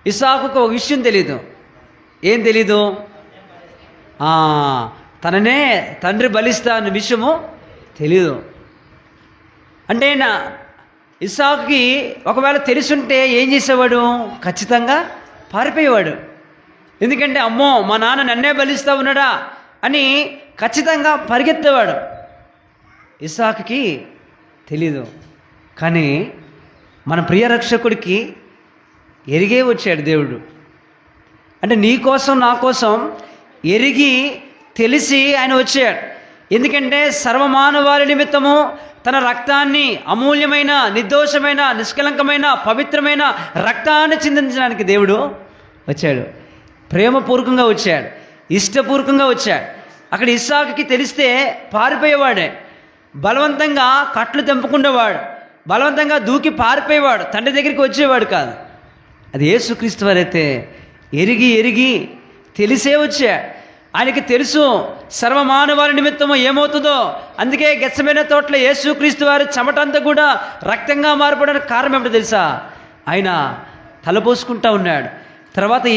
ఇస్సాకుకు ఒక విషయం తెలీదు. ఏం తెలీదు? తననే తండ్రి బలిస్తా అన్న విషయము తెలీదు. అంటే ఇస్సాకుకి ఒకవేళ తెలుసుంటే ఏం చేసేవాడు? ఖచ్చితంగా పారిపోయేవాడు. ఎందుకంటే అమ్మో మా నాన్న నన్నే బలిస్తా ఉన్నాడా అని ఖచ్చితంగా పరిగెత్తేవాడు. ఇస్సాకుకి తెలీదు. కానీ మన ప్రియ రక్షకుడికి ఎరిగే వచ్చాడు దేవుడు. అంటే నీ కోసం నా కోసం ఎరిగి తెలిసి ఆయన వచ్చాడు. ఎందుకంటే సర్వమానవాళి నిమిత్తము తన రక్తాన్ని, అమూల్యమైన, నిర్దోషమైన, నిష్కలంకమైన, పవిత్రమైన రక్తాన్ని చిందించడానికి దేవుడు వచ్చాడు. ప్రేమపూర్వకంగా వచ్చాడు, ఇష్టపూర్వకంగా వచ్చాడు. అక్కడ ఇస్సాకుకి తెలిస్తే పారిపోయేవాడే, బలవంతంగా కట్లు తెంపుకునేవాడు, బలవంతంగా దూకి పారిపోయేవాడు, తండ్రి దగ్గరికి వచ్చేవాడు కాదు. అది యేసుక్రీస్తు వారైతే ఎరిగి తెలిసే వచ్చాడు. ఆయనకి తెలుసు సర్వమానవాళి నిమిత్తము ఏమవుతుందో. అందుకే గెత్సెమనే తోటలో యేసుక్రీస్తు వారి చెమటంతా కూడా రక్తంగా మారిపోవడానికి కారణం ఏమిటో తెలుసా? ఆయన తలపోసుకుంటా ఉన్నాడు. తర్వాత